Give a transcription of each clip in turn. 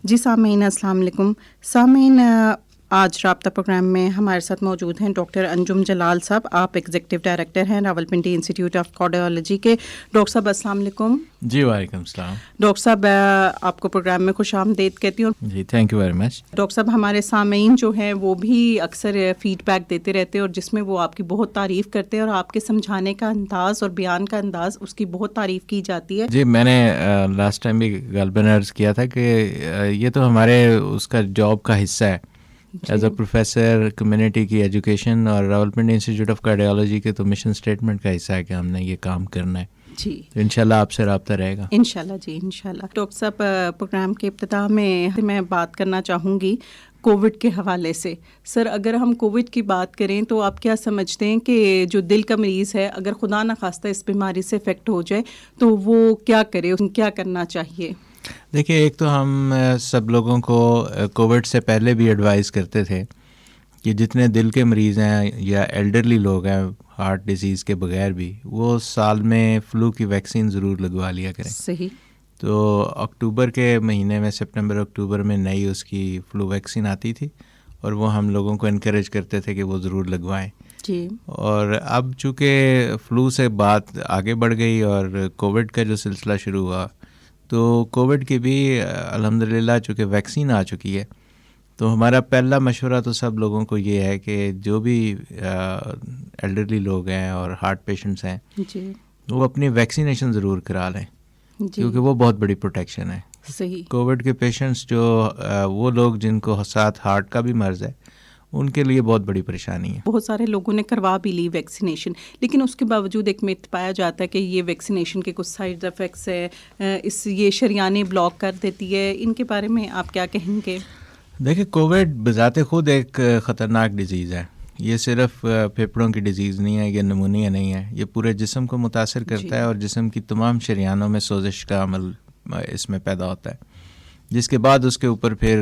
جی سامعین السلام علیکم. سامعین آج رابطہ پروگرام میں ہمارے ساتھ موجود ہیں ڈاکٹر انجم جلال صاحب. آپ ایگزیکٹو ڈائریکٹر ہیں راولپنڈی انسٹیٹیوٹ آف کارڈیالوجی کے. ڈاکٹر صاحب السلام علیکم. جی وعلیکم السلام. ڈاکٹر صاحب آپ کو پروگرام میں خوش آمدید کہتی ہوں. جی thank you very much. Doctor صاحب ہمارے سامعین جو ہیں وہ بھی اکثر فیڈ بیک دیتے رہتے ہیں اور جس میں وہ آپ کی بہت تعریف کرتے ہیں اور آپ کے سمجھانے کا انداز اور بیان کا انداز اس کی بہت تعریف کی جاتی ہے. جی میں نے لاسٹ ٹائم بھی غالباً عرض کیا تھا کہ یہ تو ہمارے اس کا جاب کا حصہ ہے ایز اے پروفیسر کمیونٹی کی ایجوکیشن, اور راولپنڈی انسٹیٹیوٹ آف کارڈیالوجی کے تو مشن اسٹیٹمنٹ کا حصہ ہے کہ ہم نے یہ کام کرنا ہے. جی انشاءاللہ آپ سے رابطہ رہے گا انشاءاللہ. جی انشاءاللہ. ڈاکٹر صاحب پروگرام کے ابتدا میں بات کرنا چاہوں گی کووڈ کے حوالے سے. سر اگر ہم کووڈ کی بات کریں تو آپ کیا سمجھتے ہیں کہ جو دل کا مریض ہے اگر خدا نخواستہ اس بیماری سے افیکٹ ہو جائے تو وہ کیا کرے, کیا کرنا چاہیے؟ دیکھیے ایک تو ہم سب لوگوں کو کووڈ سے پہلے بھی ایڈوائز کرتے تھے کہ جتنے دل کے مریض ہیں یا ایلڈرلی لوگ ہیں ہارٹ ڈیزیز کے بغیر بھی, وہ سال میں فلو کی ویکسین ضرور لگوا لیا کریں. صحیح. تو اکتوبر کے مہینے میں سپٹمبر اکتوبر میں نئی اس کی فلو ویکسین آتی تھی اور وہ ہم لوگوں کو انکریج کرتے تھے کہ وہ ضرور لگوائیں. جی. اور اب چونکہ فلو سے بات آگے بڑھ گئی اور کووڈ کا جو سلسلہ شروع ہوا تو کووڈ کی بھی الحمدللہ چونکہ ویکسین آ چکی ہے تو ہمارا پہلا مشورہ تو سب لوگوں کو یہ ہے کہ جو بھی ایلڈرلی لوگ ہیں اور ہارٹ پیشنٹس ہیں جی وہ اپنی ویکسینیشن ضرور کرا لیں. جی. کیونکہ وہ بہت بڑی پروٹیکشن ہے. صحیح. کووڈ کے پیشنٹس جو وہ لوگ جن کو ساتھ ہارٹ کا بھی مرض ہے ان کے لیے بہت بڑی پریشانی ہے. بہت سارے لوگوں نے کروا بھی لی ویکسینیشن, لیکن اس کے باوجود ایک مت پایا جاتا ہے کہ یہ ویکسینیشن کے کچھ سائیڈ افیکٹس ہیں, یہ شریانیں بلاک کر دیتی ہے. ان کے بارے میں آپ کیا کہیں گے؟ دیکھیں کووڈ بذات خود ایک خطرناک ڈیزیز ہے. یہ صرف پھیپھڑوں کی ڈیزیز نہیں ہے, یہ نمونیا نہیں ہے, یہ پورے جسم کو متاثر کرتا ہے اور جسم کی تمام شریانوں میں سوزش کا عمل اس میں پیدا ہوتا ہے, جس کے بعد اس کے اوپر پھر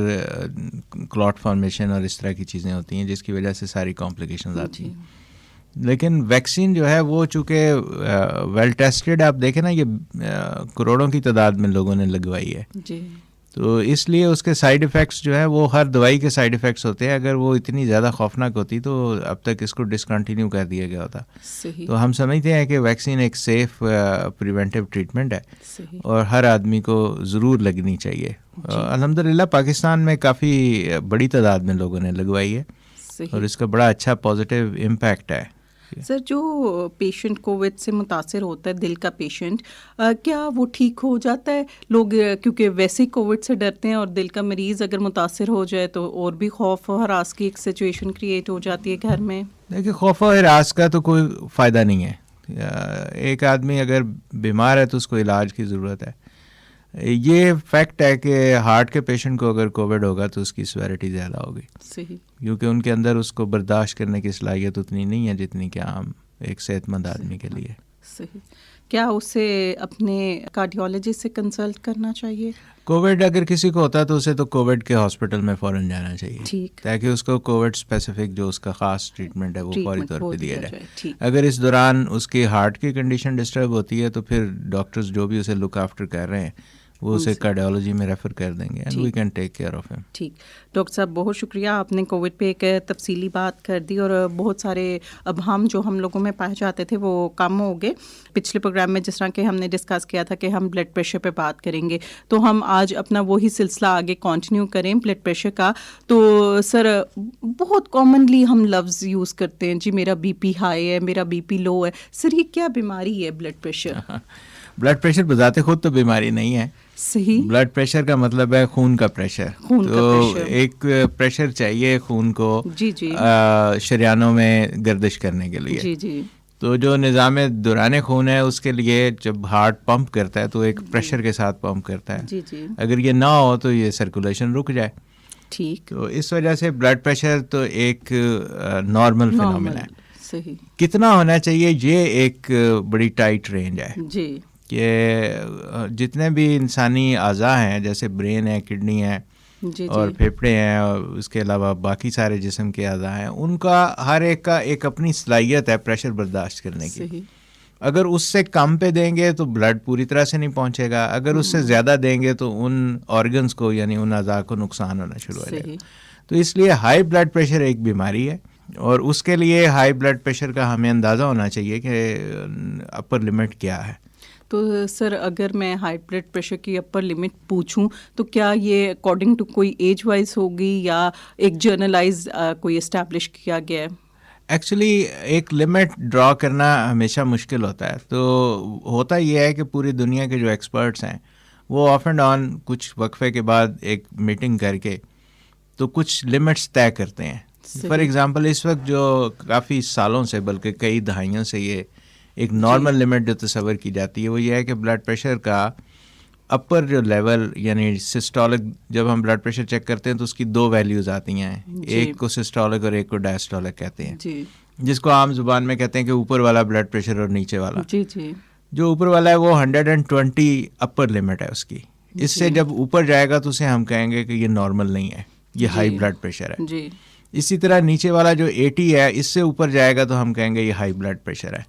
کلاٹ فارمیشن اور اس طرح کی چیزیں ہوتی ہیں جس کی وجہ سے ساری کمپلیکیشنز آتی ہیں. لیکن ویکسین جو ہے وہ چونکہ ویل ٹیسٹڈ, آپ دیکھیں نا یہ کروڑوں کی تعداد میں لوگوں نے لگوائی ہے. جی. تو اس لیے اس کے سائیڈ ایفیکٹس جو ہے وہ ہر دوائی کے سائیڈ ایفیکٹس ہوتے ہیں. اگر وہ اتنی زیادہ خوفناک ہوتی تو اب تک اس کو ڈسکنٹینیو کر دیا گیا ہوتا. صحیح. تو ہم سمجھتے ہیں کہ ویکسین ایک سیف پریونٹیو ٹریٹمنٹ ہے. صحیح. اور ہر آدمی کو ضرور لگنی چاہیے. الحمدللہ پاکستان میں کافی بڑی تعداد میں لوگوں نے لگوائی ہے. صحیح. اور اس کا بڑا اچھا پازیٹیو امپیکٹ ہے. سر جو پیشنٹ کووڈ سے متاثر ہوتا ہے, دل کا پیشنٹ, کیا وہ ٹھیک ہو جاتا ہے؟ لوگ کیونکہ ویسے ہی کووڈ سے ڈرتے ہیں اور دل کا مریض اگر متاثر ہو جائے تو اور بھی خوف و ہراس کی ایک سچویشن کریٹ ہو جاتی ہے گھر میں. دیکھیے خوف و ہراس کا تو کوئی فائدہ نہیں ہے. ایک آدمی اگر بیمار ہے تو اس کو علاج کی ضرورت ہے. یہ فیکٹ ہے کہ ہارٹ کے پیشنٹ کو اگر کووڈ ہوگا تو اس کی سیویرٹی زیادہ ہوگی. صحیح. کیونکہ ان کے اندر اس کو برداشت کرنے کی صلاحیت اتنی نہیں ہے جتنی کہ عام ایک صحت مند آدمی کے لیے. صحیح. کیا اسے اپنے کارڈیالوجسٹ سے کنسلٹ کرنا چاہیے؟ کووڈ اگر کسی کو ہوتا ہے تو اسے تو کووڈ کے ہاسپٹل میں فوراً جانا چاہیے. ٹھیک. تاکہ اس کو کووڈ اسپیسیفک جو اس کا خاص ٹریٹمنٹ ہے وہ فوری طور پہ دیا جائے. ٹھیک. اگر اس دوران اس کی ہارٹ کی کنڈیشن ڈسٹرب ہوتی ہے تو پھر ڈاکٹرز جو بھی اسے لک آفٹر کر رہے ہیں وہ اسے کارڈیالوجی میں ریفر کر دیں گے. And we can take care of ہم. ٹھیک. ڈاکٹر صاحب بہت شکریہ, آپ نے کووڈ پہ ایک تفصیلی بات کر دی اور بہت سارے ابہام جو ہم لوگوں میں پائے جاتے تھے وہ کم ہو گئے. پچھلے پروگرام میں جس طرح کہ ہم نے ڈسکس کیا تھا کہ ہم بلڈ پریشر پہ بات کریں گے تو ہم آج اپنا وہی سلسلہ آگے کنٹینیو کریں بلڈ پریشر کا. تو سر بہت کامنلی ہم لفظ یوز کرتے ہیں, جی میرا بی پی ہائی ہے, میرا بی پی لو ہے. سر یہ کیا بیماری ہے بلڈ پریشر؟ بلڈ پریشر بذات خود تو بیماری نہیں ہے. صحیح. بلڈ پریشر کا مطلب ہے خون کا پریشر. تو ایک پریشر چاہیے خون کو جی جی شریانوں میں گردش کرنے کے لیے. جی جی. تو جو نظام دوران خون ہے اس کے لیے جب ہارٹ پمپ کرتا ہے تو ایک پریشر کے ساتھ پمپ کرتا ہے. جی جی. اگر یہ نہ ہو تو یہ سرکولیشن رک جائے. ٹھیک. تو اس وجہ سے بلڈ پریشر تو ایک نارمل فینومینا ہے. صحیح. کتنا ہونا چاہیے یہ ایک بڑی ٹائٹ رینج ہے. جی. کہ جتنے بھی انسانی اعضاء ہیں جیسے برین ہے, کڈنی ہے اور پھیپھڑے ہیں اور اس کے علاوہ باقی سارے جسم کے اعضاء ہیں, ان کا ہر ایک کا ایک اپنی صلاحیت ہے پریشر برداشت کرنے کی. اگر اس سے کم پہ دیں گے تو بلڈ پوری طرح سے نہیں پہنچے گا, اگر اس سے زیادہ دیں گے تو ان آرگنز کو یعنی ان اعضاء کو نقصان ہونا شروع ہو جائے گا. تو اس لیے ہائی بلڈ پریشر ایک بیماری ہے, اور اس کے لیے ہائی بلڈ پریشر کا ہمیں اندازہ ہونا چاہیے کہ اپر لمٹ کیا ہے. تو سر اگر میں ہائی بلڈ پریشر کی اپر لمٹ پوچھوں تو کیا یہ اکارڈنگ ٹو کوئی ایج وائز ہوگی یا ایک جرنلائز کوئی اسٹیبلش کیا گیا ہے؟ ایکچولی ایک لمٹ ڈرا کرنا ہمیشہ مشکل ہوتا ہے. تو ہوتا یہ ہے کہ پوری دنیا کے جو ایکسپرٹس ہیں وہ آف اینڈ آن کچھ وقفے کے بعد ایک میٹنگ کر کے تو کچھ لمٹس طے کرتے ہیں. فار ایگزامپل اس وقت جو کافی سالوں سے بلکہ کئی دہائیوں سے یہ ایک نارمل لمٹ جو تصور کی جاتی ہے وہ یہ ہے کہ بلڈ پریشر کا اپر جو لیول یعنی سسٹولک, جب ہم بلڈ پریشر چیک کرتے ہیں تو اس کی 2 ویلیوز آتی ہیں, ایک کو سسٹولک اور ایک کو ڈائسٹولک کہتے ہیں, جس کو عام زبان میں کہتے ہیں کہ اوپر والا بلڈ پریشر اور نیچے والا. جو اوپر والا ہے وہ 120 اپر لمٹ ہے اس کی. اس سے جب اوپر جائے گا تو اسے ہم کہیں گے کہ یہ نارمل نہیں ہے, یہ ہائی بلڈ پریشر ہے. اسی طرح نیچے والا جو 80 ہے اس سے اوپر جائے گا تو ہم کہیں گے یہ ہائی بلڈ پریشر ہے.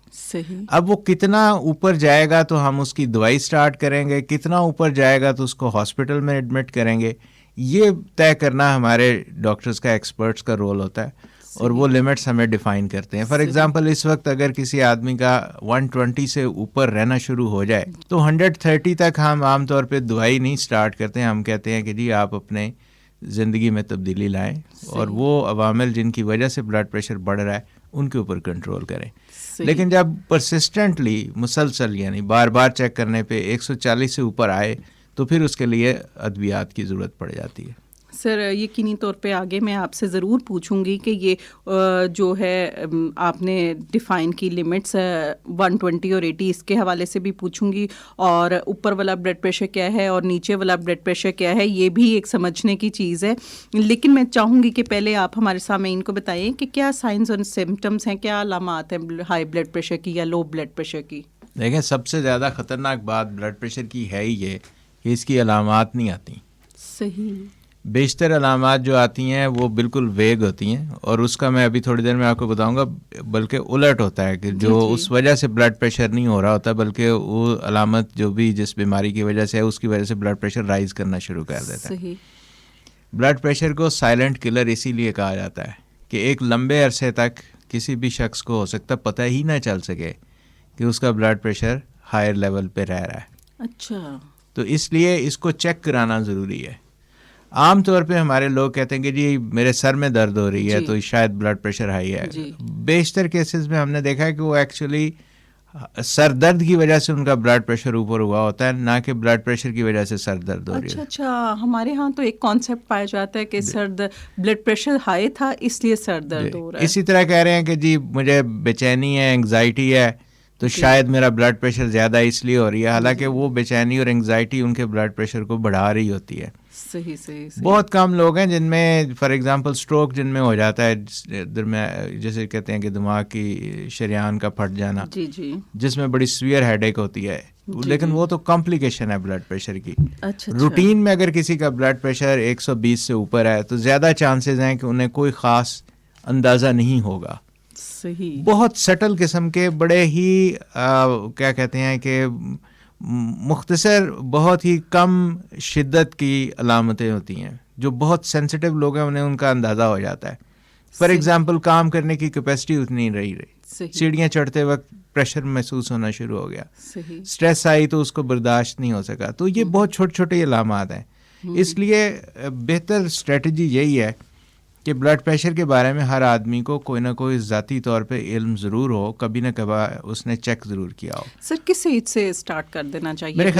اب وہ کتنا اوپر جائے گا تو ہم اس کی دوائی سٹارٹ کریں گے, کتنا اوپر جائے گا تو اس کو ہاسپٹل میں ایڈمٹ کریں گے. یہ طے کرنا ہمارے ڈاکٹرز کا, ایکسپرٹس کا رول ہوتا ہے, اور وہ لمٹس ہمیں ڈیفائن کرتے ہیں. فار ایگزامپل اس وقت اگر کسی آدمی کا 120 سے اوپر رہنا شروع ہو جائے تو 130 تک ہم عام طور پہ دوائی نہیں سٹارٹ کرتے ہیں. ہم کہتے ہیں کہ جی آپ اپنے زندگی میں تبدیلی لائیں اور وہ عوامل جن کی وجہ سے بلڈ پریشر بڑھ رہا ہے ان کے اوپر کنٹرول کریں. لیکن جب پرسسٹنٹلی مسلسل یعنی بار بار چیک کرنے پہ 140 سے اوپر آئے تو پھر اس کے لیے ادویات کی ضرورت پڑ جاتی ہے. سر یقینی طور پہ آگے میں آپ سے ضرور پوچھوں گی کہ یہ جو ہے آپ نے ڈیفائن کی لمٹس 120 اور 80 اس کے حوالے سے بھی پوچھوں گی, اور اوپر والا بلڈ پریشر کیا ہے اور نیچے والا بلڈ پریشر کیا ہے یہ بھی ایک سمجھنے کی چیز ہے. لیکن میں چاہوں گی کہ پہلے آپ ہمارے سامعین کو بتائیں کہ کیا سائنس اور سمٹمس ہیں, کیا علامات ہیں ہائی بلڈ پریشر کی یا لو بلڈ پریشر کی. دیکھیں سب سے زیادہ خطرناک بات بلڈ پریشر کی ہے ہی یہ کہ اس کی علامات نہیں آتی. صحیح. بیشتر علامات جو آتی ہیں وہ بالکل ویگ ہوتی ہیں, اور اس کا میں ابھی تھوڑی دیر میں آپ کو بتاؤں گا. بلکہ الٹ ہوتا ہے کہ جو اس وجہ سے بلڈ پریشر نہیں ہو رہا ہوتا بلکہ وہ علامت جو بھی جس بیماری کی وجہ سے ہے اس کی وجہ سے بلڈ پریشر رائز کرنا شروع کر دیتا ہے. بلڈ پریشر کو سائلنٹ کلر اسی لیے کہا جاتا ہے کہ ایک لمبے عرصے تک کسی بھی شخص کو ہو سکتا پتہ ہی نہ چل سکے کہ اس کا بلڈ پریشر ہائر لیول پہ رہ رہا ہے. اچھا. تو اس لیے اس کو چیک کرانا ضروری ہے. عام طور پہ ہمارے لوگ کہتے ہیں کہ جی میرے سر میں درد ہو رہی ہے تو شاید بلڈ پریشر ہائی ہے. بیشتر کیسز میں ہم نے دیکھا ہے کہ وہ ایکچولی سر درد کی وجہ سے ان کا بلڈ پریشر اوپر ہوا ہوتا ہے, نہ کہ بلڈ پریشر کی وجہ سے سر درد ہو رہی ہے. اچھا. ہمارے ہاں تو ایک کانسیپٹ پایا جاتا ہے کہ بلڈ پریشر ہائی تھا اس لیے سر درد ہو رہا ہے. اسی طرح کہہ رہے ہیں کہ جی مجھے بے چینی ہے, انگزائٹی ہے, تو شاید میرا بلڈ پریشر زیادہ اس لیے ہو رہی ہے, حالانکہ وہ بے چینی اور انگزائٹی ان کے بلڈ پریشر کو بڑھا رہی ہوتی ہے. صحیح. بہت کم لوگ ہیں جن میں فار ایگزامپل اسٹروک جن میں ہو جاتا ہے, جیسے کہتے ہیں کہ دماغ کی شریان کا پھٹ جانا, جس میں بڑی سیویئر ہیڈ ایک ہوتی ہے, لیکن وہ تو کمپلیکیشن ہے بلڈ پریشر کی. روٹین میں اگر کسی کا بلڈ پریشر 120 سے اوپر ہے تو زیادہ چانسز ہیں کہ انہیں کوئی خاص اندازہ نہیں ہوگا. صحیح. بہت سٹل قسم کے بڑے ہی کیا کہتے ہیں کہ مختصر بہت ہی کم شدت کی علامتیں ہوتی ہیں جو بہت سینسٹیو لوگ ہیں انہیں ان کا اندازہ ہو جاتا ہے. فار ایگزامپل کام کرنے کی کیپیسٹی اتنی نہیں رہی, سیڑھیاں چڑھتے وقت پریشر محسوس ہونا شروع ہو گیا, سٹریس آئی تو اس کو برداشت نہیں ہو سکا. تو یہ بہت چھوٹے چھوٹے علامات ہیں. اس لیے بہتر اسٹریٹجی یہی ہے کہ بلڈ پریشر کے بارے میں ہر آدمی کو کوئی نہ کوئی ذاتی طور پہ علم ضرور ہو, کبھی نہ کبھی اس نے چیک ضرور کیا ہو. سر کس ایج سے اسٹارٹ کر دینا چاہیے؟ میرے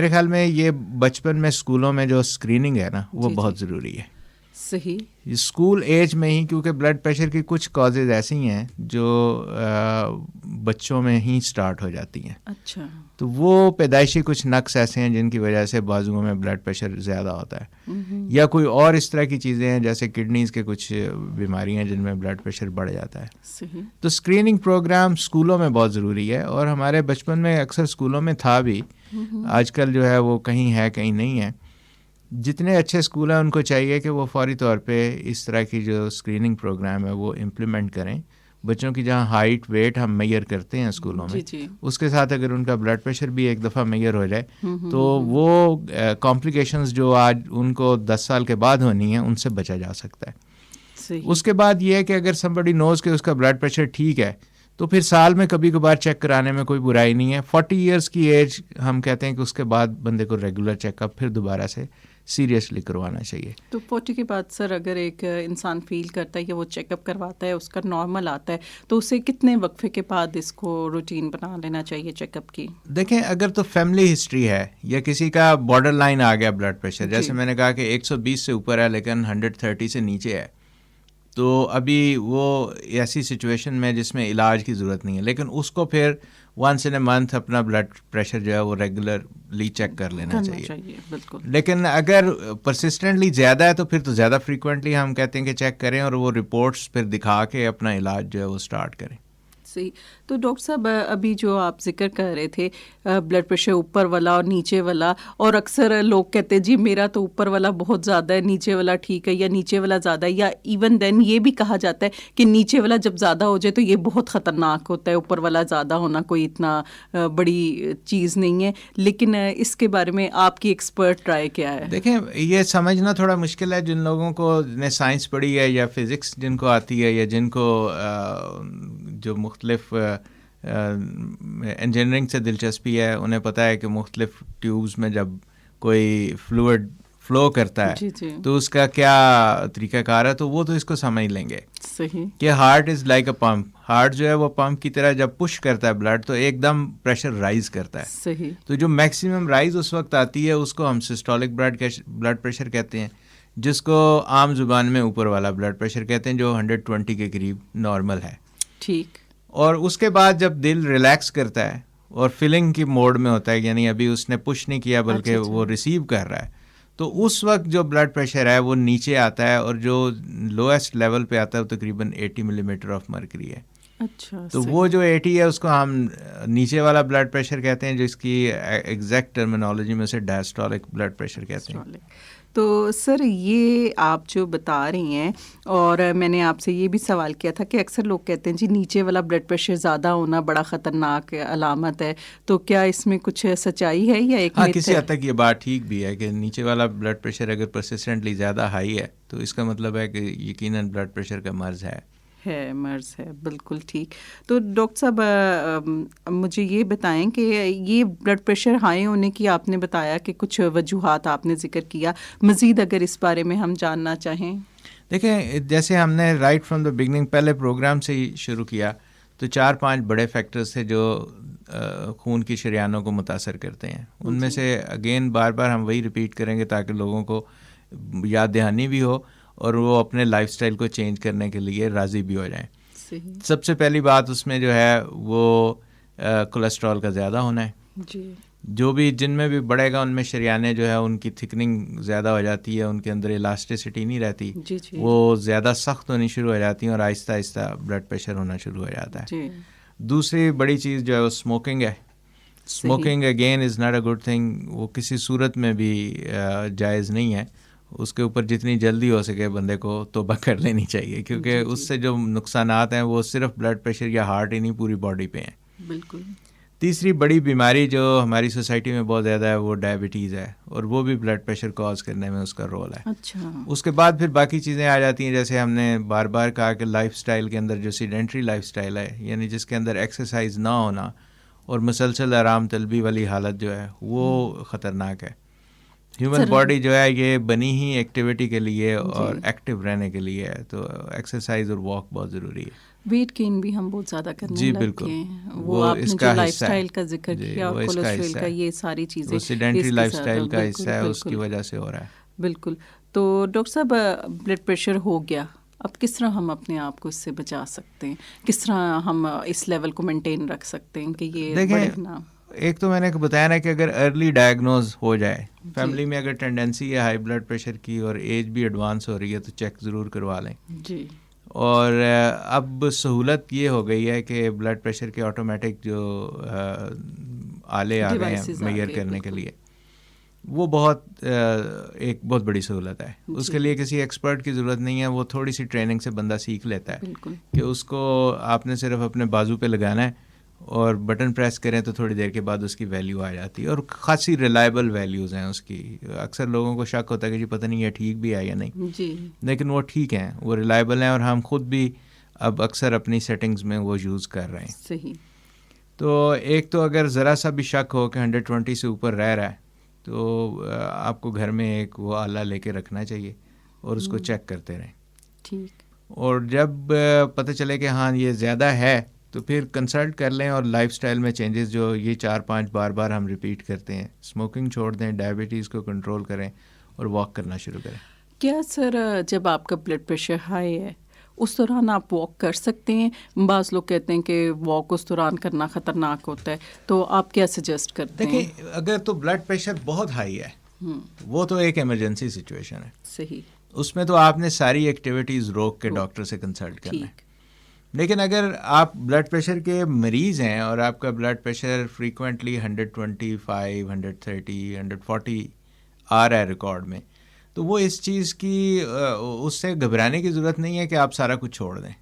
خیال میں یہ بچپن میں اسکولوں میں جو اسکریننگ ہے نا وہ بہت ضروری ہے. صحیح. اسکول ایج میں ہی, کیونکہ بلڈ پریشر کی کچھ کازز ایسی ہیں جو بچوں میں ہی سٹارٹ ہو جاتی ہیں. اچھا. تو وہ پیدائشی کچھ نقص ایسے ہیں جن کی وجہ سے بازوؤں میں بلڈ پریشر زیادہ ہوتا ہے, یا کوئی اور اس طرح کی چیزیں ہیں جیسے کڈنیز کے کچھ بیماریاں جن میں بلڈ پریشر بڑھ جاتا ہے. صحیح. تو اسکریننگ پروگرام اسکولوں میں بہت ضروری ہے, اور ہمارے بچپن میں اکثر اسکولوں میں تھا بھی, آج کل جو ہے وہ کہیں ہے کہیں نہیں ہے. جتنے اچھے اسکول ہیں ان کو چاہیے کہ وہ فوری طور پہ اس طرح کی جو اسکریننگ پروگرام ہے وہ امپلیمنٹ کریں, بچوں کی جہاں ہائٹ ویٹ ہم میئر کرتے ہیں اسکولوں میں, اس کے ساتھ اگر ان کا بلڈ پریشر بھی ایک دفعہ میئر ہو جائے تو وہ کمپلیکیشنز جو آج ان کو 10 سال کے بعد ہونی ہیں ان سے بچا جا سکتا ہے. اس کے بعد یہ ہے کہ اگر somebody knows کہ اس کا بلڈ پریشر ٹھیک ہے تو پھر سال میں کبھی کبھار چیک کرانے میں کوئی برائی نہیں ہے. 40 ایئرس کی ایج ہم کہتے ہیں کہ اس کے بعد بندے کو ریگولر چیک اپ پھر دوبارہ سے سیریسلی کروانا چاہیے. تو 40 کے بعد سر اگر ایک انسان فیل کرتا ہے کہ وہ چیک اپ کرواتا ہے, اس کا نارمل آتا ہے, تو اسے کتنے وقفے کے بعد اس کو روٹین بنا لینا چاہیے چیک اپ کی؟ دیکھیں اگر تو فیملی ہسٹری ہے یا کسی کا بارڈر لائن آ گیا بلڈ پریشر, جیسے میں نے کہا کہ 120 سے اوپر ہے لیکن 130 سے نیچے ہے, تو ابھی وہ ایسی سچویشن میں جس میں علاج کی ضرورت نہیں ہے, لیکن اس کو پھر once in a month اپنا بلڈ پریشر جو ہے وہ ریگولرلی چیک کر لینا چاہیے. بالکل. لیکن اگر پرسسٹنٹلی زیادہ ہے تو پھر تو زیادہ فریکوینٹلی ہم کہتے ہیں کہ چیک کریں اور وہ رپورٹس پھر دکھا کے اپنا علاج جو ہے وہ سٹارٹ کریں. صحیح. تو ڈاکٹر صاحب ابھی جو آپ ذکر کر رہے تھے بلڈ پریشر اوپر والا اور نیچے والا, اور اکثر لوگ کہتے ہیں جی میرا تو اوپر والا بہت زیادہ ہے, نیچے والا ٹھیک ہے, یا نیچے والا زیادہ ہے, یا ایون دین یہ بھی کہا جاتا ہے کہ نیچے والا جب زیادہ ہو جائے تو یہ بہت خطرناک ہوتا ہے, اوپر والا زیادہ ہونا کوئی اتنا بڑی چیز نہیں ہے. لیکن اس کے بارے میں آپ کی ایکسپرٹ رائے کیا ہے؟ دیکھیں یہ سمجھنا تھوڑا مشکل ہے جن لوگوں کو نے سائنس پڑھی ہے یا فزکس جن کو آتی ہے یا جن کو جو مختلف انجینئرنگ سے دلچسپی ہے, انہیں پتہ ہے کہ مختلف ٹیوبز میں جب کوئی فلوئڈ فلو کرتا ہے تو اس کا کیا طریقہ کار ہے, تو وہ تو اس کو سمجھ لیں گے. صحیح. کہ heart is like a pump, heart جو ہے وہ پمپ کی طرح جب پش کرتا ہے بلڈ تو ایک دم پریشر رائز کرتا ہے. صحیح. تو جو میکسیمم رائز اس وقت آتی ہے اس کو ہم سسٹولک بلڈ پریشر کہتے ہیں, جس کو عام زبان میں اوپر والا بلڈ پریشر کہتے ہیں, جو 120 کے قریب نارمل ہے. ٹھیک. اور اس کے بعد جب دل ریلیکس کرتا ہے اور فلنگ کی موڈ میں ہوتا ہے, یعنی ابھی اس نے پش نہیں کیا بلکہ وہ ریسیو کر رہا ہے, تو اس وقت جو بلڈ پریشر ہے وہ نیچے آتا ہے, اور جو لویسٹ لیول پہ آتا ہے وہ تقریباً 80 ملی میٹر آف مرکری ہے. اچھا. تو وہ جو 80 ہے اس کو ہم نیچے والا بلڈ پریشر کہتے ہیں, جس کی ایگزیکٹ ٹرمینالوجی میں سے ڈائسٹولک بلڈ پریشر کہتے ہیں. تو سر یہ آپ جو بتا رہی ہیں, اور میں نے آپ سے یہ بھی سوال کیا تھا کہ اکثر لوگ کہتے ہیں جی نیچے والا بلڈ پریشر زیادہ ہونا بڑا خطرناک علامت ہے, تو کیا اس میں کچھ سچائی ہے یا ایک کسی حد تک یہ بات ٹھیک بھی ہے کہ نیچے والا بلڈ پریشر اگر پرسسٹنٹلی زیادہ ہائی ہے تو اس کا مطلب ہے کہ یقیناً بلڈ پریشر کا مرض ہے. مرض ہے. بالکل ٹھیک. تو ڈاکٹر صاحب مجھے یہ بتائیں کہ یہ بلڈ پریشر ہائی ہونے کی آپ نے بتایا کہ کچھ وجوہات آپ نے ذکر کیا, مزید اگر اس بارے میں ہم جاننا چاہیں. دیکھیں جیسے ہم نے رائٹ فرام دا بگننگ پہلے پروگرام سے ہی شروع کیا تو 4-5 بڑے فیکٹرز تھے جو خون کی شریانوں کو متاثر کرتے ہیں. ان میں سے اگین بار بار ہم وہی ریپیٹ کریں گے تاکہ لوگوں کو یاد دہانی بھی ہو اور وہ اپنے لائف سٹائل کو چینج کرنے کے لیے راضی بھی ہو جائیں. سب سے پہلی بات اس میں جو ہے وہ کولیسٹرول کا زیادہ ہونا ہے. جو بھی جن میں بھی بڑھے گا ان میں شریانے جو ہے ان کی تھکننگ زیادہ ہو جاتی ہے, ان کے اندر الاسٹیسٹی نہیں رہتی, وہ زیادہ سخت ہونی شروع ہو جاتی ہیں اور آہستہ آہستہ بلڈ پریشر ہونا شروع ہو جاتا ہے. دوسری بڑی چیز جو ہے وہ اسموکنگ ہے. Smoking again is not a good thing, وہ کسی صورت میں بھی جائز نہیں ہے. اس کے اوپر جتنی جلدی ہو سکے بندے کو توبہ کر لینی چاہیے, کیونکہ اس سے جو نقصانات ہیں وہ صرف بلڈ پریشر یا ہارٹ ہی نہیں پوری باڈی پہ ہیں. بالکل. تیسری بڑی بیماری جو ہماری سوسائٹی میں بہت زیادہ ہے وہ ڈائبٹیز ہے, اور وہ بھی بلڈ پریشر کاز کرنے میں اس کا رول ہے. اچھا. اس کے بعد پھر باقی چیزیں آ جاتی ہیں, جیسے ہم نے بار بار کہا کہ لائف سٹائل کے اندر جو سیڈنٹری لائف سٹائل ہے, یعنی جس کے اندر ایکسرسائز نہ ہونا اور مسلسل آرام طلبی والی حالت جو ہے وہ خطرناک ہے. ہیومن باڈی جو ہے یہ بنی ہی ایکٹیویٹی کے لیے اور ایکٹیو رہنے کے لیے ہے, تو ایکسرسائز اور واک بہت ضروری ہے. ویٹ گین بھی ہم بہت زیادہ کرنے جی لگے بالکل, ہیں, وہ آپ نے جو لائف سٹائل کا ذکر کیا اور کولیسٹرول کا, یہ ساری چیزیں وہ سیڈنٹری لائف سٹائل کا حصہ ہے, اس کی وجہ سے ہو رہا ہے. بالکل. تو ڈاکٹر صاحب بلڈ پریشر ہو گیا, اب کس طرح ہم اپنے آپ کو اس سے بچا سکتے ہیں, کس طرح ہم اس لیول کو مینٹین رکھ سکتے ہیں کہ یہ بڑھے نہ؟ ایک تو میں نے بتایا نا کہ اگر ارلی ڈائگنوز ہو جائے, فیملی میں اگر ٹینڈنسی ہے ہائی بلڈ پریشر کی اور ایج بھی ایڈوانس ہو رہی ہے تو چیک ضرور کروا لیں. جی. اور اب سہولت یہ ہو گئی ہے کہ بلڈ پریشر کے آٹومیٹک جو آلے آ گئے ہیں میئر کرنے کے لیے, وہ بہت ایک بہت بڑی سہولت ہے. اس کے لیے کسی ایکسپرٹ کی ضرورت نہیں ہے, وہ تھوڑی سی ٹریننگ سے بندہ سیکھ لیتا ہے کہ اس کو آپ نے صرف اپنے بازو پہ لگانا ہے اور بٹن پریس کریں تو تھوڑی دیر کے بعد اس کی ویلیو آ جاتی ہے, اور خاصی ریلائبل ویلیوز ہیں اس کی. اکثر لوگوں کو شک ہوتا ہے کہ جی پتہ نہیں یہ ٹھیک بھی ہے یا نہیں, لیکن وہ ٹھیک ہیں, وہ ریلائبل ہیں, اور ہم خود بھی اب اکثر اپنی سیٹنگز میں وہ یوز کر رہے ہیں. صحیح. تو ایک تو اگر ذرا سا بھی شک ہو کہ 120 سے اوپر رہ رہا ہے تو آپ کو گھر میں ایک وہ آلہ لے کے رکھنا چاہیے اور اس کو چیک کرتے رہیں. ٹھیک. اور جب پتہ چلے کہ ہاں یہ زیادہ ہے تو پھر کنسلٹ کر لیں, اور لائف سٹائل میں چینجز جو یہ 4-5 بار ہم ریپیٹ کرتے ہیں, اسموکنگ چھوڑ دیں, ڈائبٹیز کو کنٹرول کریں اور واک کرنا شروع کریں. کیا سر جب آپ کا بلڈ پریشر ہائی ہے اس دوران آپ واک کر سکتے ہیں؟ بعض لوگ کہتے ہیں کہ واک اس دوران کرنا خطرناک ہوتا ہے, تو آپ کیا سجیسٹ کرتے ہیں؟ دیکھیں, اگر تو بلڈ پریشر بہت ہائی ہے وہ تو ایک ایمرجنسی سچویشن ہے. صحیح. اس میں تو آپ نے ساری ایکٹیویٹیز روک کے ڈاکٹر سے کنسلٹ کرنا ہے. لیکن اگر آپ بلڈ پریشر کے مریض ہیں اور آپ کا بلڈ پریشر فریکوینٹلی 125, 130, 140 آ رہا ہے ریکارڈ میں, تو وہ اس چیز کی اس سے گھبرانے کی ضرورت نہیں ہے کہ آپ سارا کچھ چھوڑ دیں.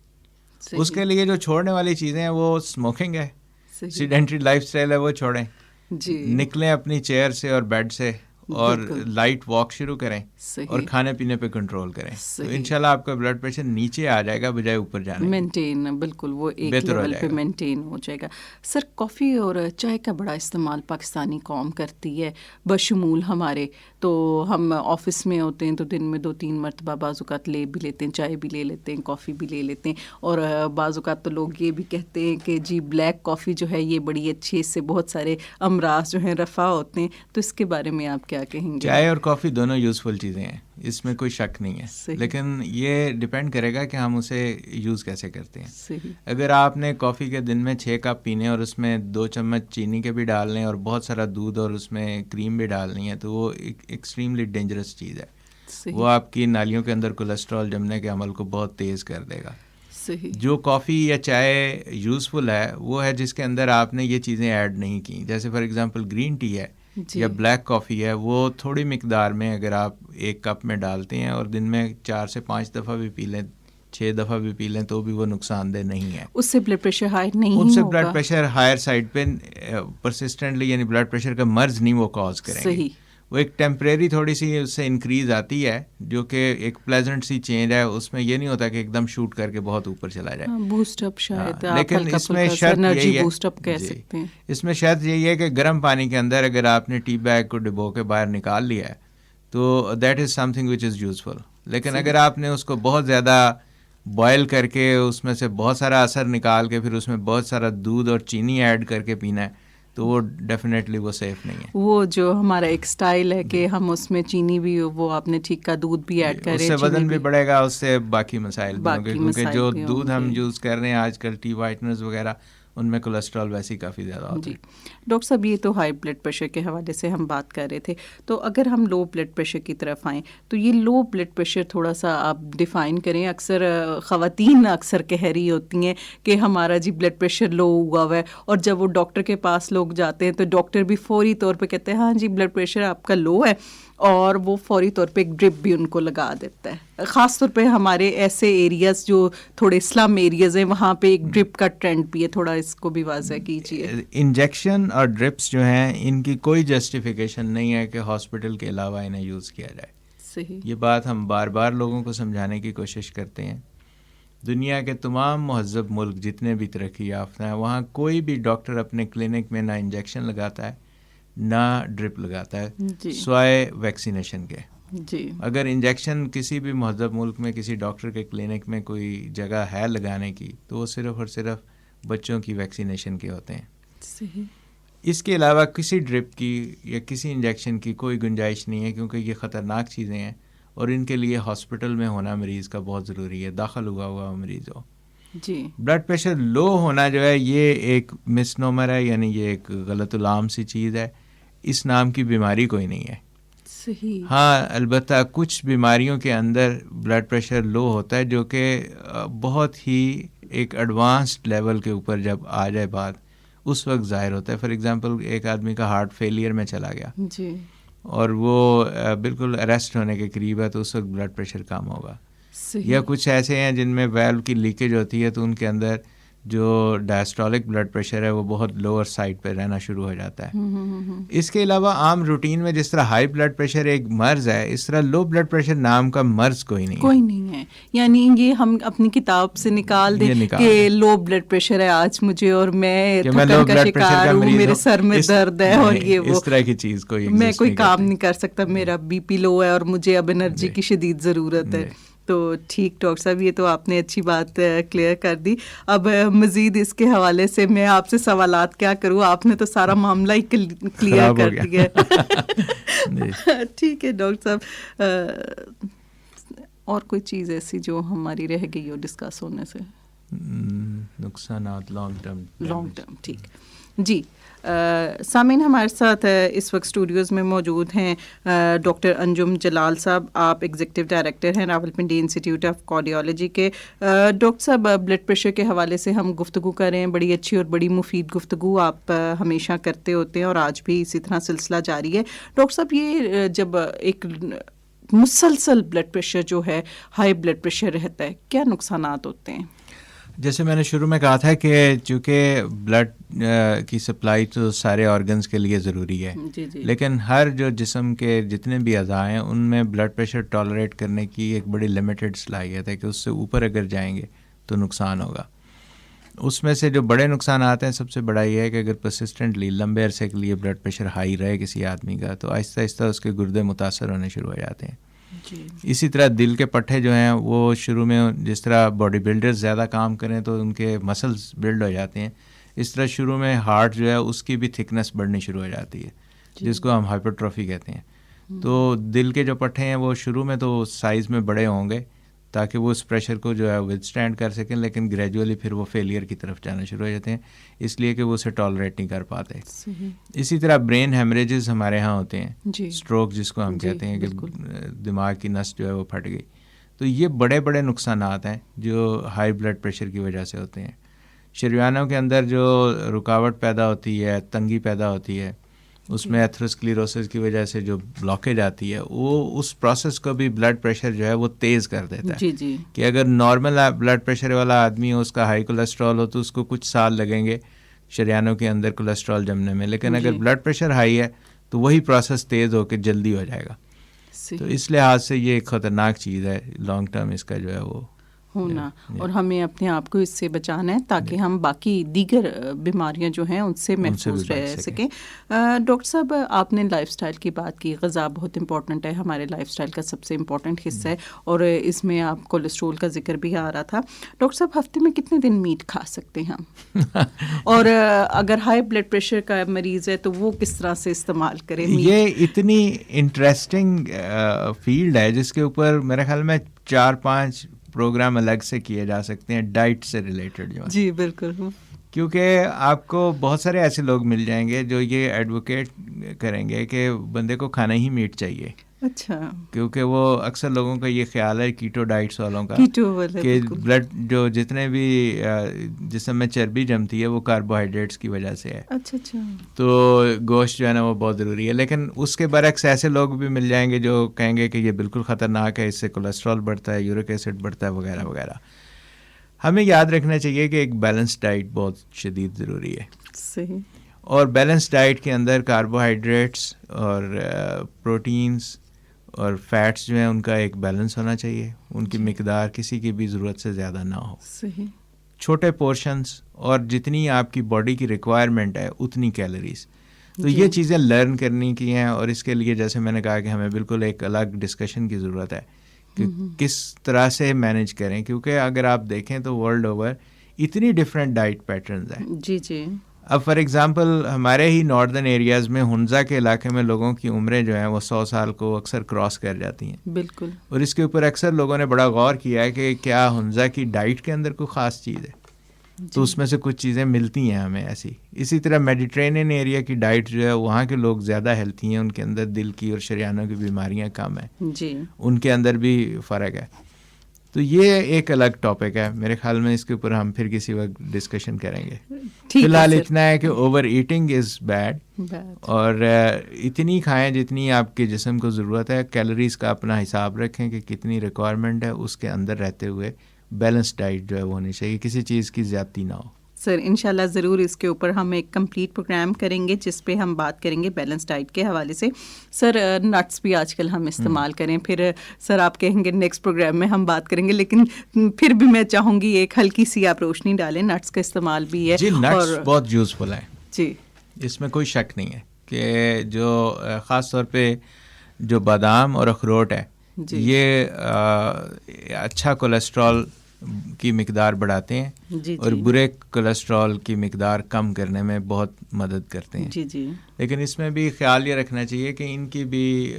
اس کے لیے جو چھوڑنے والی چیزیں ہیں وہ اسموکنگ ہے, سیڈنٹری لائف سٹائل ہے, وہ چھوڑیں. نکلیں اپنی چیئر سے اور بیڈ سے اور لائٹ واک شروع کریں اور کھانے پینے پہ کنٹرول کریں, تو انشاءاللہ آپ کا بلڈ پریشر نیچے آ جائے گا بجائے اوپر جانے. مینٹین, بالکل وہ ایک لیول پہ مینٹین ہو جائے گا. سر کافی اور چائے کا بڑا استعمال پاکستانی قوم کرتی ہے بشمول ہمارے, تو ہم آفس میں ہوتے ہیں تو دن میں 2-3 مرتبہ بعض اوقات لے بھی لیتے ہیں, چائے بھی لے لیتے ہیں, کافی بھی لے لیتے ہیں, اور بعض اوقات تو لوگ یہ بھی کہتے ہیں کہ جی بلیک کافی جو ہے یہ بڑی اچھی, اس سے بہت سارے امراض جو ہیں رفع ہوتے ہیں, تو اس کے بارے میں آپ کیا کہیں گے؟ چائے اور کافی دونوں یوزفل چیزیں ہیں, اس میں کوئی شک نہیں ہے, لیکن یہ ڈیپینڈ کرے گا کہ ہم اسے یوز کیسے کرتے ہیں. اگر آپ نے کافی کے دن میں 6 کپ پینے اور اس میں 2 چمچ چینی کے بھی ڈالنے اور بہت سارا دودھ اور اس میں کریم بھی ڈالنی ہے, تو وہ ایکسٹریملی ڈینجرس چیز ہے. وہ آپ کی نالیوں کے اندر کولیسٹرول جمنے کے عمل کو بہت تیز کر دے گا. جو کافی یا چائے یوزفل ہے وہ ہے جس کے اندر آپ نے یہ چیزیں ایڈ نہیں کی, جیسے فار ایگزامپل گرین ٹی ہے یا بلیک کافی ہے, وہ تھوڑی مقدار میں اگر آپ 1 کپ میں ڈالتے ہیں اور دن میں 4 سے 5 دفعہ بھی پی لیں, 6 دفعہ بھی پی لیں, تو بھی وہ نقصان دہ نہیں ہے. اس سے بلڈ پریشر ہائی نہیں ہوگا, ان سے بلڈ پریشر ہائر سائڈ پہ پرسسٹنٹلی, یعنی بلڈ پریشر کا مرض نہیں وہ کاز کریں گے. وہ ایک ٹیمپریری تھوڑی سی اس سے انکریز آتی ہے جو کہ ایک پلیزنٹ سی چینج ہے, اس میں یہ نہیں ہوتا کہ ایک دم شوٹ کر کے بہت اوپر چلا جائے, بوسٹ اپ شاید. لیکن اس میں شرط یہی ہے, بوسٹ اپ کہہ سکتے ہیں, اس میں شرط یہی ہے کہ گرم پانی کے اندر اگر آپ نے ٹی بیگ کو ڈبو کے باہر نکال لیا ہے تو that is some thing which is useful. لیکن اگر آپ نے اس کو بہت زیادہ بوائل کر کے اس میں سے بہت سارا اثر نکال کے پھر اس میں بہت سارا دودھ اور چینی ایڈ کر کے پینا ہے, تو وہ ڈیفینیٹلی وہ سیف نہیں ہے. وہ جو ہمارا ایک سٹائل ہے کہ ہم اس میں چینی بھی, وہ آپ نے ٹھیک کا دودھ بھی ایڈ کریں, اس سے وزن بھی بڑھے گا, اس سے باقی مسائل بھی ہوں گے, کیونکہ جو دودھ ہم یوز کر رہے ہیں آج کل ٹی وائٹنرز وغیرہ, ان میں کولیسٹرول ویسے ہی کافی زیادہ ہوتا ہے. ڈاکٹر صاحب, یہ تو ہائی بلڈ پریشر کے حوالے سے ہم بات کر رہے تھے, تو اگر ہم لو بلڈ پریشر کی طرف آئیں تو یہ لو بلڈ پریشر تھوڑا سا آپ ڈیفائن کریں. اکثر خواتین اکثر کہہ رہی ہوتی ہیں کہ ہمارا جی بلڈ پریشر لو ہوا ہوا ہے, اور جب وہ ڈاکٹر کے پاس لوگ جاتے ہیں تو ڈاکٹر بھی فوری طور پہ کہتے ہیں ہاں جی بلڈ پریشر آپ کا لو ہے, اور وہ فوری طور پہ ایک ڈرپ بھی ان کو لگا دیتا ہے. خاص طور پہ ہمارے ایسے ایریاز جو تھوڑے اسلم ایریاز ہیں وہاں پہ ایک ڈرپ کا ٹرینڈ بھی ہے, تھوڑا اس کو بھی واضح کیجیے. انجیکشن اور ڈرپس جو ہیں ان کی کوئی جسٹیفیکیشن نہیں ہے کہ ہاسپٹل کے علاوہ انہیں یوز کیا جائے. صحیح. یہ بات ہم بار بار لوگوں کو سمجھانے کی کوشش کرتے ہیں. دنیا کے تمام مہذب ملک جتنے بھی ترقی یافتہ ہیں وہاں کوئی بھی ڈاکٹر اپنے کلینک میں نہ انجیکشن لگاتا ہے نہ ڈرپ لگاتا ہے, سوائے ویکسینیشن کے. اگر انجیکشن کسی بھی مہذب ملک میں کسی ڈاکٹر کے کلینک میں کوئی جگہ ہے لگانے کی تو وہ صرف اور صرف بچوں کی ویکسینیشن کے ہوتے ہیں. صحیح. اس کے علاوہ کسی ڈرپ کی یا کسی انجیکشن کی کوئی گنجائش نہیں ہے, کیونکہ یہ خطرناک چیزیں ہیں اور ان کے لیے ہاسپٹل میں ہونا مریض کا بہت ضروری ہے, داخل ہوا مریض ہو. جی. بلڈ پریشر لو ہونا جو ہے یہ ایک مس نومر ہے, یعنی یہ ایک غلط العام سی چیز ہے. اس نام کی بیماری کوئی نہیں ہے. صحیح. ہاں, البتہ کچھ بیماریوں کے اندر بلڈ پریشر لو ہوتا ہے جو کہ بہت ہی ایک ایڈوانسڈ لیول کے اوپر جب آ جائے بات اس وقت ظاہر ہوتا ہے. فار ایگزامپل ایک آدمی کا ہارٹ فیلئر میں چلا گیا جی, اور وہ بالکل اریسٹ ہونے کے قریب ہے تو اس وقت بلڈ پریشر کم ہوگا. یا کچھ ایسے ہیں جن میں ویلو کی لیکیج ہوتی ہے تو ان کے اندر جو ڈائسٹولک بلڈ پریشر ہے وہ بہت لوور سائڈ پہ رہنا شروع ہو جاتا ہے. اس کے علاوہ عام روٹین میں جس طرح ہائی بلڈ پریشر ایک مرض ہے، اس طرح لو بلڈ پریشر نام کا مرض کوئی نہیں ہے. یعنی یہ ہم اپنی کتاب سے نکال دیں کہ لو بلڈ پریشر ہے آج مجھے اور میں تھکن کا شکار ہوں، میرے سر میں درد ہے اور یہ وہ، اس طرح کی چیز میں کوئی کام نہیں کر سکتا، میرا بی پی لو ہے اور مجھے اب انرجی کی شدید ضرورت ہے. تو ٹھیک ڈاکٹر صاحب، یہ تو آپ نے اچھی بات کلیئر کر دی. اب مزید اس کے حوالے سے میں آپ سے سوالات کیا کروں، آپ نے تو سارا معاملہ ہی کلیئر کر دیا. ٹھیک ہے ڈاکٹر صاحب، اور کوئی چیز ایسی جو ہماری رہ گئی ہو ڈسکس ہونے سے؟ نقصانات لانگ ٹرم. ٹھیک جی. سامعین، ہمارے ساتھ اس وقت اسٹوڈیوز میں موجود ہیں ڈاکٹر انجم جلال صاحب. آپ ایگزیکٹو ڈائریکٹر ہیں راولپنڈی انسٹیٹیوٹ آف کارڈیالوجی کے. ڈاکٹر صاحب، بلڈ پریشر کے حوالے سے ہم گفتگو کر رہے ہیں، بڑی اچھی اور بڑی مفید گفتگو آپ ہمیشہ کرتے ہوتے ہیں اور آج بھی اسی طرح سلسلہ جاری ہے. ڈاکٹر صاحب، یہ جب ایک مسلسل بلڈ پریشر جو ہے، ہائی بلڈ پریشر رہتا ہے، کیا نقصانات ہوتے ہیں؟ جیسے میں نے شروع میں کہا تھا کہ چونکہ بلڈ کی سپلائی تو سارے آرگنز کے لیے ضروری ہے، لیکن ہر جو جسم کے جتنے بھی اعضاء ہیں ان میں بلڈ پریشر ٹالریٹ کرنے کی ایک بڑی لمیٹڈ صلاحیت ہے کہ اس سے اوپر اگر جائیں گے تو نقصان ہوگا. اس میں سے جو بڑے نقصانات ہیں، سب سے بڑا یہ ہے کہ اگر پرسسٹنٹلی لمبے عرصے کے لیے بلڈ پریشر ہائی رہے کسی آدمی کا تو آہستہ آہستہ اس کے گردے متاثر ہونے شروع ہو جاتے ہیں. اسی طرح دل کے پٹھے جو ہیں وہ شروع میں جس طرح باڈی بلڈرز زیادہ کام کریں تو ان کے مسلز بلڈ ہو جاتے ہیں، اس طرح شروع میں ہارٹ جو ہے اس کی بھی تھکنس بڑھنی شروع ہو جاتی ہے، جس کو ہم ہائپرٹروفی کہتے ہیں. تو دل کے جو پٹھے ہیں وہ شروع میں تو سائز میں بڑے ہوں گے تاکہ وہ اس پریشر کو جو ہے ود اسٹینڈ کر سکیں، لیکن گریجولی پھر وہ فیلئر کی طرف جانا شروع ہو جاتے ہیں، اس لیے کہ وہ اسے ٹالریٹ نہیں کر پاتے. اسی طرح برین ہیمریجز ہمارے ہاں ہوتے ہیں، اسٹروک جس کو ہم کہتے ہیں کہ دماغ کی نس جو ہے وہ پھٹ گئی. تو یہ بڑے بڑے نقصانات ہیں جو ہائی بلڈ پریشر کی وجہ سے ہوتے ہیں. شریانوں کے اندر جو رکاوٹ پیدا ہوتی ہے، تنگی پیدا ہوتی ہے، اس میں ایتھروسکلیروسس کی وجہ سے جو بلاکیج آتی ہے وہ اس پروسیس کو بھی بلڈ پریشر جو ہے وہ تیز کر دیتا ہے. کہ اگر نارمل بلڈ پریشر والا آدمی ہو، اس کا ہائی کولیسٹرول ہو تو اس کو کچھ سال لگیں گے شریانوں کے اندر کولیسٹرول جمنے میں، لیکن اگر بلڈ پریشر ہائی ہے تو وہی پروسیس تیز ہو کے جلدی ہو جائے گا. تو اس لحاظ سے یہ ایک خطرناک چیز ہے، لانگ ٹرم اس کا جو ہے وہ ہونا، اور ہمیں اپنے آپ کو اس سے بچانا ہے تاکہ ہم باقی دیگر بیماریاں جو ہیں ان سے محفوظ رہ سکیں. ڈاکٹر صاحب، آپ نے لائف سٹائل کی بات کی. غذا بہت امپورٹنٹ ہے، ہمارے لائف سٹائل کا سب سے امپورٹنٹ حصہ ہے، اور اس میں آپ کولیسٹرول کا ذکر بھی آ رہا تھا. ڈاکٹر صاحب، ہفتے میں کتنے دن میٹ کھا سکتے ہیں ہم؟ اور اگر ہائی بلڈ پریشر کا مریض ہے تو وہ کس طرح سے استعمال کریں؟ یہ اتنی انٹرسٹنگ فیلڈ ہے جس کے اوپر میرے خیال میں 4-5 پروگرام الگ سے کیے جا سکتے ہیں ڈائٹ سے ریلیٹڈ جو. جی بالکل، کیونکہ آپ کو بہت سارے ایسے لوگ مل جائیں گے جو یہ ایڈوکیٹ کریں گے کہ بندے کو کھانا ہی میٹ چاہیے. اچھا. کیونکہ وہ اکثر لوگوں کا یہ خیال ہے کیٹو ڈائٹس والوں کا کہ بلڈ جو جتنے بھی جسم میں چربی جمتی ہے وہ کاربوہائیڈریٹس کی وجہ سے ہے. اچھا اچھا. تو گوشت جو ہے نا وہ بہت ضروری ہے. لیکن اس کے برعکس ایسے لوگ بھی مل جائیں گے جو کہیں گے کہ یہ بالکل خطرناک ہے، اس سے کولیسٹرول بڑھتا ہے، یورک ایسڈ بڑھتا ہے وغیرہ وغیرہ. ہمیں یاد رکھنا چاہیے کہ ایک بیلنس ڈائٹ بہت شدید ضروری ہے. صحیح. اور بیلنس ڈائٹ کے اندر کاربوہائیڈریٹس اور پروٹینز اور فیٹس جو ہیں ان کا ایک بیلنس ہونا چاہیے، ان کی مقدار کسی کی بھی ضرورت سے زیادہ نہ ہو. صحیح. چھوٹے پورشنز اور جتنی آپ کی باڈی کی ریکوائرمنٹ ہے اتنی کیلوریز. تو یہ چیزیں لرن کرنی کی ہیں، اور اس کے لیے جیسے میں نے کہا کہ ہمیں بالکل ایک الگ ڈسکشن کی ضرورت ہے کہ کس طرح سے مینیج کریں، کیونکہ اگر آپ دیکھیں تو ورلڈ اوور اتنی ڈفرینٹ ڈائٹ پیٹرنز ہیں. جی جی. اب فار ایگزامپل ہمارے ہی ناردرن ایریاز میں ہنزا کے علاقے میں لوگوں کی عمریں جو ہیں وہ 100 سال کو اکثر کراس کر جاتی ہیں. بالکل. اور اس کے اوپر اکثر لوگوں نے بڑا غور کیا ہے کہ کیا ہنزا کی ڈائٹ کے اندر کوئی خاص چیز ہے. تو اس میں سے کچھ چیزیں ملتی ہیں ہمیں ایسی. اسی طرح میڈیٹرینین ایریا کی ڈائٹ جو ہے وہاں کے لوگ زیادہ ہیلتھی ہیں، ان کے اندر دل کی اور شریانوں کی بیماریاں کم ہیں. جی. ان کے اندر بھی فرق ہے. تو یہ ایک الگ ٹاپک ہے میرے خیال میں, اس کے اوپر ہم پھر کسی وقت ڈسکشن کریں گے. فی الحال اتنا ہے کہ اوور ایٹنگ از بیڈ, اور اتنی کھائیں جتنی آپ کے جسم کو ضرورت ہے. کیلوریز کا اپنا حساب رکھیں کہ کتنی ریکوائرمنٹ ہے, اس کے اندر رہتے ہوئے بیلنس ڈائٹ جو ہے وہ ہونی چاہیے, کسی چیز کی زیادتی نہ ہو. سر انشاءاللہ ضرور اس کے اوپر ہم ایک کمپلیٹ پروگرام کریں گے جس پہ ہم بات کریں گے بیلنس ڈائٹ کے حوالے سے. سر نٹس بھی آج کل ہم استعمال کریں, پھر سر آپ کہیں گے نیکسٹ پروگرام میں ہم بات کریں گے, لیکن پھر بھی میں چاہوں گی ایک ہلکی سی آپ روشنی ڈالیں. نٹس کا استعمال بھی ہے جی, نٹس بہت یوزفل ہے جی, اس میں کوئی شک نہیں ہے کہ جو خاص طور پہ جو بادام اور اخروٹ ہے یہ اچھا کولیسٹرول کی مقدار بڑھاتے ہیں اور برے کولیسٹرول کی مقدار کم کرنے میں بہت مدد کرتے ہیں. جی. لیکن اس میں بھی خیال یہ رکھنا چاہیے کہ ان کی بھی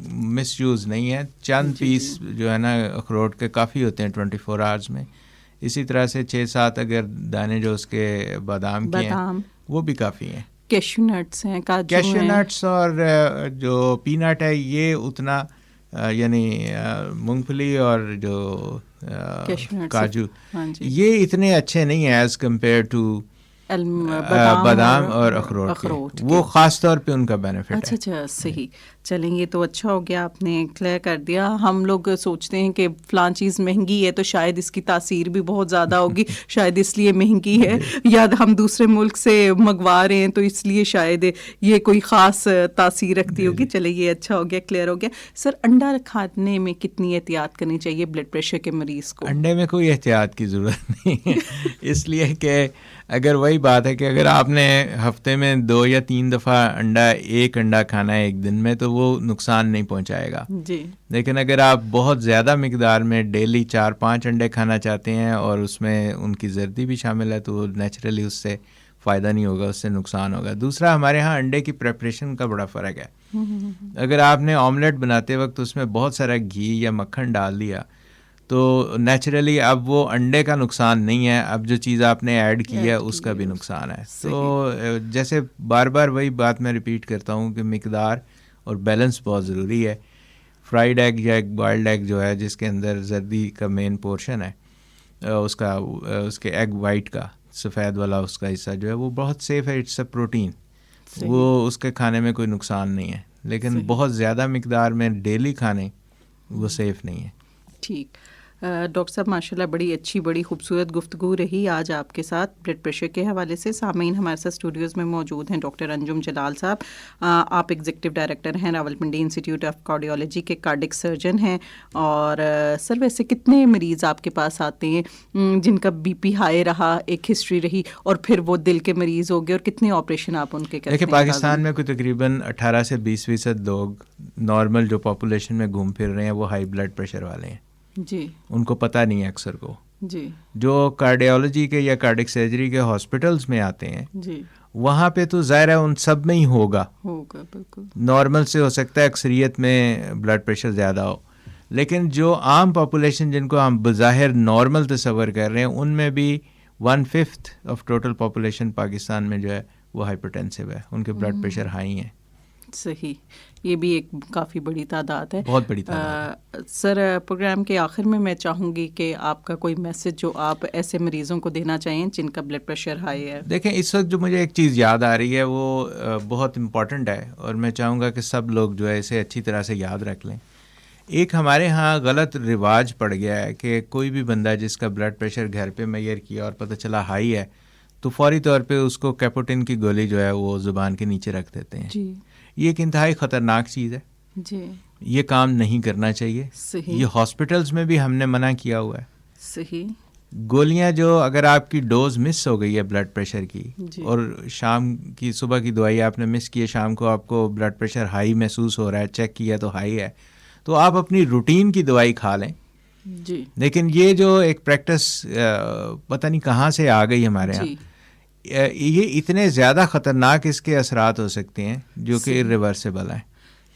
مس یوز نہیں ہے. چند پیس جو ہے نا اخروٹ کے کافی ہوتے ہیں 24 آورز میں. اسی طرح سے 6-7 اگر دانے جو اس کے بادام کے ہیں وہ بھی کافی ہیں. کیشو نٹس ہیں, کیشو نٹس اور جو پینٹ ہے یہ اتنا یعنی مونگ پھلی اور جو کاجو یہ اتنے اچھے نہیں ہیں ایز کمپیئر ٹو بادام اور اخروٹ وہ خاص طور پہ ان کا بینیفٹ ہے. اچھا صحیح. چلیں یہ تو اچھا ہو گیا, آپ نے کلیئر کر دیا. ہم لوگ سوچتے ہیں کہ فلاں چیز مہنگی ہے تو شاید اس کی تاثیر بھی بہت زیادہ ہوگی, شاید اس لیے مہنگی ہے, یا ہم دوسرے ملک سے منگوا رہے ہیں تو اس لیے شاید یہ کوئی خاص تاثیر رکھتی ہوگی. چلے یہ اچھا ہو گیا, کلیئر ہو گیا. سر انڈا کھانے میں کتنی احتیاط کرنی چاہیے بلڈ پریشر کے مریض کو؟ انڈے میں کوئی احتیاط کی ضرورت نہیں ہے اس لیے کہ اگر وہی بات ہے کہ اگر آپ نے ہفتے میں 2 یا 3 دفعہ ایک انڈا کھانا ہے ایک دن میں تو وہ نقصان نہیں پہنچائے گا جی. لیکن اگر آپ بہت زیادہ مقدار میں ڈیلی 4-5 انڈے کھانا چاہتے ہیں اور اس میں ان کی زردی بھی شامل ہے تو وہ نیچرلی اس سے فائدہ نہیں ہوگا, اس سے نقصان ہوگا. دوسرا ہمارے ہاں انڈے کی پریپریشن کا بڑا فرق ہے. اگر آپ نے آملیٹ بناتے وقت اس میں بہت سارا گھی یا مکھن ڈال دیا تو نیچرلی اب وہ انڈے کا نقصان نہیں ہے, اب جو چیز آپ نے ایڈ کی ہے اس کا بھی نقصان ہے. تو جیسے بار بار وہی بات میں ریپیٹ کرتا ہوں کہ مقدار اور بیلنس بہت ضروری ہے. فرائیڈ ایگ یا ایک بوائلڈ ایگ جو ہے جس کے اندر زردی کا مین پورشن ہے اس کے ایگ وائٹ کا سفید والا اس کا حصہ جو ہے وہ بہت سیف ہے, اٹس اے پروٹین, وہ اس کے کھانے میں کوئی نقصان نہیں ہے. لیکن بہت زیادہ مقدار میں ڈیلی کھانے وہ سیف نہیں ہے. ٹھیک. ڈاکٹر صاحب ماشاء اللہ بڑی اچھی بڑی خوبصورت گفتگو رہی آج آپ کے ساتھ بلڈ پریشر کے حوالے سے. سامعین ہمارے ساتھ اسٹوڈیوز میں موجود ہیں ڈاکٹر انجم جلال صاحب, آپ ایگزیکٹو ڈائریکٹر ہیں راولپنڈی انسٹیٹیوٹ آف کارڈیولوجی کے کارڈک سرجن ہیں. اور سر ویسے کتنے مریض آپ کے پاس آتے ہیں جن کا بی پی ہائی رہا, ایک ہسٹری رہی, اور پھر وہ دل کے مریض ہو گئے, اور کتنے آپریشن آپ ان کے کرتے ہیں؟ دیکھیں پاکستان میں کوئی تقریباً 18 سے 20% لوگ نارمل جو پاپولیشن میں گھوم پھر رہے ہیں وہ ہائی بلڈ پریشر والے ہیں. جی. ان کو پتہ نہیں ہے اکثر کو. جی. جو کارڈیولوجی کے یا کارڈک سرجری کے ہاسپٹلز میں آتے ہیں جی وہاں پہ تو ظاہر ہے ان سب میں ہی ہوگا بالکل. نارمل سے ہو سکتا ہے اکثریت میں بلڈ پریشر زیادہ ہو, لیکن جو عام پاپولیشن جن کو ہم بظاہر نارمل تصور کر رہے ہیں ان میں بھی 1/5 آف ٹوٹل پاپولیشن پاکستان میں جو ہے وہ ہائپرٹینسو ہے, ان کے بلڈ پریشر ہائی ہیں. صحیح. یہ بھی ایک کافی بڑی تعداد ہے, بہت بڑی تعداد ہے. سر پروگرام کے آخر میں چاہوں گی کہ آپ کا کوئی میسج جو آپ ایسے مریضوں کو دینا چاہیں جن کا بلڈ پریشر ہائی ہے. دیکھیں اس وقت جو مجھے ایک چیز یاد آ رہی ہے وہ بہت امپورٹنٹ ہے اور میں چاہوں گا کہ سب لوگ جو ہے اسے اچھی طرح سے یاد رکھ لیں. ایک ہمارے ہاں غلط رواج پڑ گیا ہے کہ کوئی بھی بندہ جس کا بلڈ پریشر گھر پہ میئر کیا اور پتہ چلا ہائی ہے تو فوری طور پہ اس کو کیپوٹن کی گولی جو ہے وہ زبان کے نیچے رکھ دیتے ہیں. جی. یہ ایک انتہائی خطرناک چیز ہے. جی. یہ کام نہیں کرنا چاہیے. صحیح. یہ ہاسپٹلز میں بھی ہم نے منع کیا ہوا ہے. صحیح. گولیاں جو اگر آپ کی ڈوز مس ہو گئی ہے بلڈ پریشر کی جی. اور شام کی صبح کی دوائی آپ نے مس کی ہے, شام کو آپ کو بلڈ پریشر ہائی محسوس ہو رہا ہے, چیک کیا تو ہائی ہے, تو آپ اپنی روٹین کی دوائی کھا لیں. جی. لیکن یہ جو ایک پریکٹس پتہ نہیں کہاں سے آ گئی ہمارے یہاں, یہ اتنے زیادہ خطرناک اس کے اثرات ہو سکتے ہیں جو کہ ریورسیبل ہیں.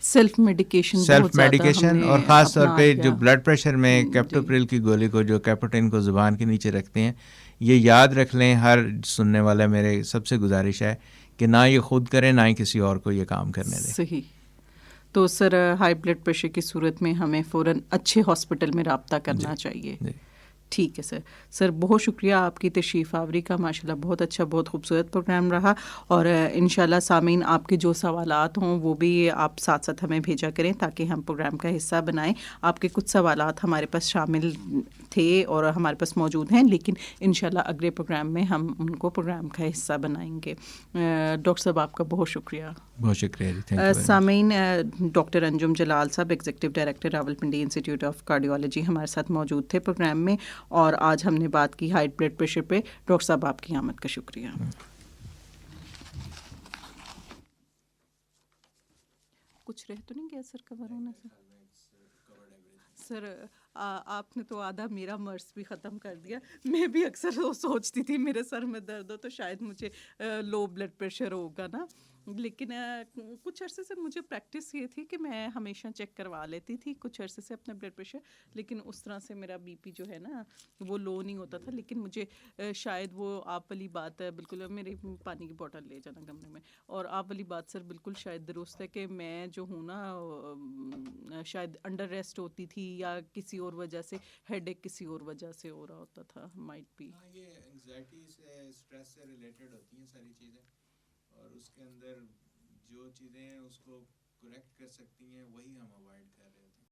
سیلف میڈیکیشن اور خاص طور پہ جو بلڈ پریشر میں کیپٹوپریل کی گولی کو جو کیپوٹن کو زبان کے نیچے رکھتے ہیں, یہ یاد رکھ لیں. ہر سننے والا میرے سب سے گزارش ہے کہ نہ یہ خود کریں نہ ہی کسی اور کو یہ کام کرنے دیں. صحیح. تو سر ہائی بلڈ پریشر کی صورت میں ہمیں فوراً اچھے ہاسپٹل میں رابطہ کرنا چاہیے. ٹھیک ہے سر. سر بہت شکریہ آپ کی تشریف آوری کا. ماشاءاللہ بہت اچھا بہت خوبصورت پروگرام رہا, اور انشاءاللہ سامعین آپ کے جو سوالات ہوں وہ بھی آپ ساتھ ساتھ ہمیں بھیجا کریں تاکہ ہم پروگرام کا حصہ بنائیں. آپ کے کچھ سوالات ہمارے پاس شامل تھے اور ہمارے پاس موجود ہیں, لیکن انشاءاللہ اگلے پروگرام میں ہم ان کو پروگرام کا حصہ بنائیں گے. ڈاکٹر صاحب آپ کا بہت شکریہ. بہت شکریہ جی, تھینک یو. سامعین, ڈاکٹر انجم جلال صاحب executive director Rawalpindi institute of cardiology ہمارے ساتھ موجود تھے پروگرام میں, اور آج ہم نے بات کی ہائی بلڈ پریشر پہ. ڈاکٹر صاحب آپ کی آمد کا شکریہ. کچھ رہ تو نہیں گیا سر کور ہونے سے؟ سر آپ نے تو آدھا میرا مرض بھی ختم کر دیا. میں بھی اکثر وہ سوچتی تھی میرے سر میں درد ہو تو شاید مجھے لو بلڈ پریشر ہوگا نا, لیکن کچھ عرصے سے مجھے پریکٹس یہ تھی کہ میں ہمیشہ چیک کروا لیتی تھی کچھ عرصے سے اپنا بلڈ پریشر, لیکن اس طرح سے میرا بی پی جو ہے نا وہ لو نہیں ہوتا تھا. لیکن مجھے شاید وہ آپ والی بات ہے بالکل, میرے پانی کی بوٹل لے جانا کمرے میں, اور آپ والی بات سر بالکل شاید درست ہے کہ میں جو ہوں نا شاید انڈر ریسٹ ہوتی تھی یا کسی اور وجہ سے, ہیڈ ایک کسی اور وجہ سے ہو رہا ہوتا تھا. مائٹ بی یہ انگزائٹی سے اسٹریس سے ریلیٹڈ ہوتی ہیں ساری چیزیں, اور اس کے اندر جو چیزیں ہیں اس کو کریکٹ کر سکتی ہیں وہی ہم اوائڈ کر رہے ہوتے ہیں.